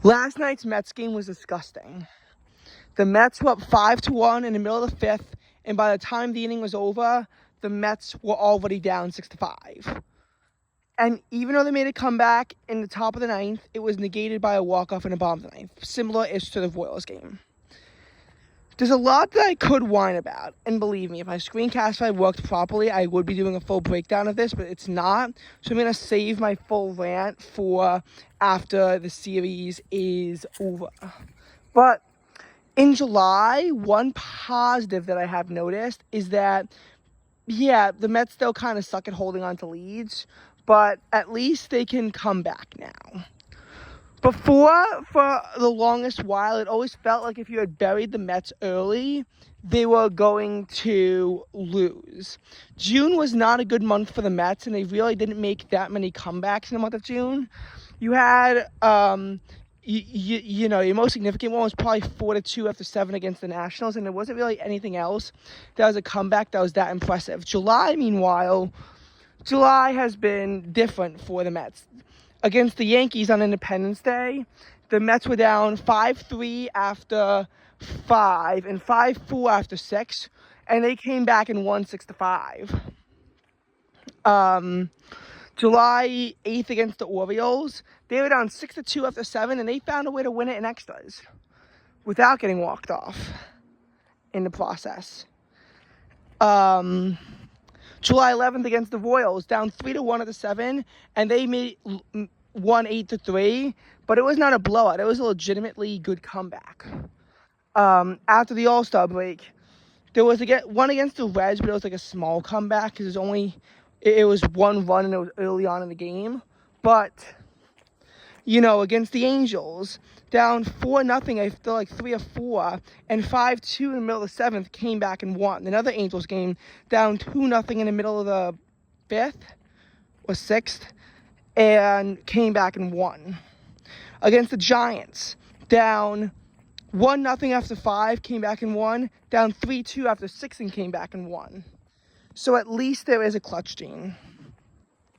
Last night's Mets game was disgusting. The Mets were up 5-1 in the middle of the fifth, and by the time the inning was over, the Mets were already down 6-5. And even though they made a comeback in the top of the ninth, it was negated by a walk-off in the bottom of the ninth, similar-ish to the Royals game. There's a lot that I could whine about, and believe me, if my Screencastify worked properly, I would be doing a full breakdown of this, but it's not, so I'm going to save my full rant for after the series is over. But in July, one positive that I have noticed is that, yeah, the Mets still kind of suck at holding on to leads, but at least they can come back now. Before, for the longest while, it always felt like if you had buried the Mets early, they were going to lose. June was not a good month for the Mets, and they really didn't make that many comebacks in the month of June. You had, your most significant one was probably 4-2 after 7 against the Nationals, and there wasn't really anything else that was a comeback that was that impressive. July, meanwhile, July has been different for the Mets. Against the Yankees on Independence Day, the Mets were down 5-3 after 5 and 5-4 after 6, and they came back and won 6-5. July 8th against the Orioles, they were down 6-2 after 7, and they found a way to win it in extras without getting walked off in the process. July 11th against the Royals, down 3-1 at the 7, and they won 8-3, but it was not a blowout. It was a legitimately good comeback. After the All-Star break, there was one against the Reds, but it was like a small comeback because it was one run and it was early on in the game. But, against the Angels, down 4-0 after like 3 or 4, and 5-2 in the middle of the 7th, came back and won. Another Angels game, down 2-0 in the middle of the 5th or 6th, and came back and won. Against the Giants, down 1-0 after 5, came back and won. Down 3-2 after 6 and came back and won. So at least there is a clutch gene.